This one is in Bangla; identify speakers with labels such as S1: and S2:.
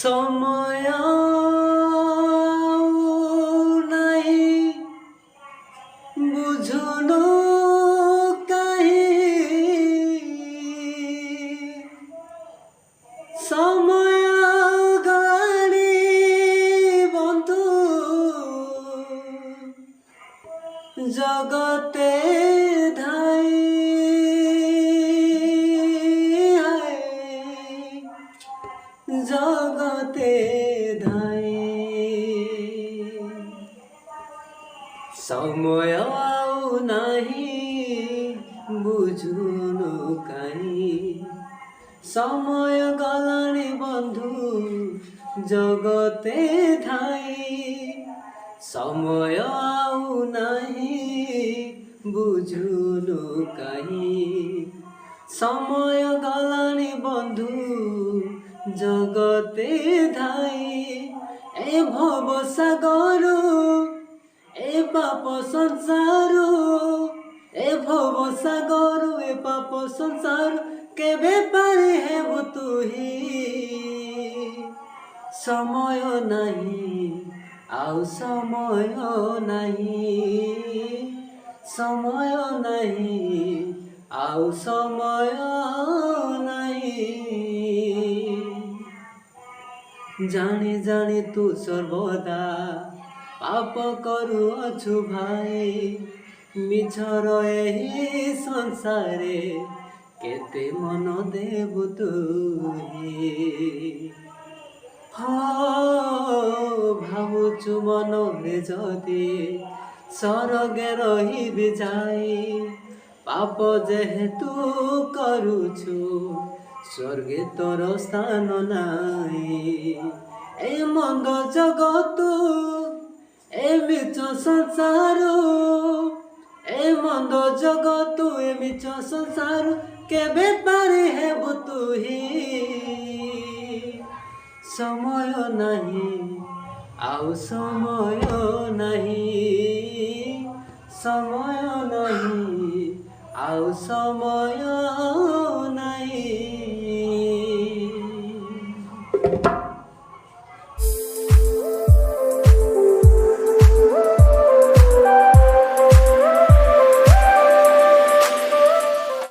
S1: ସମୟ ନାହିଁ ବୁଝୁନୁ କାହିଁ ସମୟ ଗଲାଣି ବନ୍ଧୁ ଜଗତେ ଧାଇ জগতে ধাই সময় আউ নাহি বুঝুনু কাহি সময় গলানি বন্ধু জগতে ধাই সময় আউ নাহি বুঝুনু কাহি সময় গলানি বন্ধু জগতে ধাই এ ভব সাগর এ পাপ সংসার এ ভব সাগর এ পাপ সংসার কেবে পারি হেব তুহি সময় নাহি আউ সময় নাহি সময় নাহি আউ সময় নাহি জানি জানি তু সর্বদা পাপ করুଅଛୁ ভাই মিছর ଏହି ସଂସାରେ କେତେ ମନ ଦେବୁ ତୁହି ଭାବୁଛୁ ମନରେ ଯଦି ସ୍ୱର୍ଗେ ରହିବି ଯାଇ ପାପ ଯେହେତୁ କରୁଛୁ স্বর্গে তোর স্থান নাই এ মন্দ জগত এ মিছ সংসার এ মন্দ জগত এ মিছ সংসার কেবে পারি হেব তুহি সময় নাহি আউ সময় নাহি সময় নাহি আউ সময়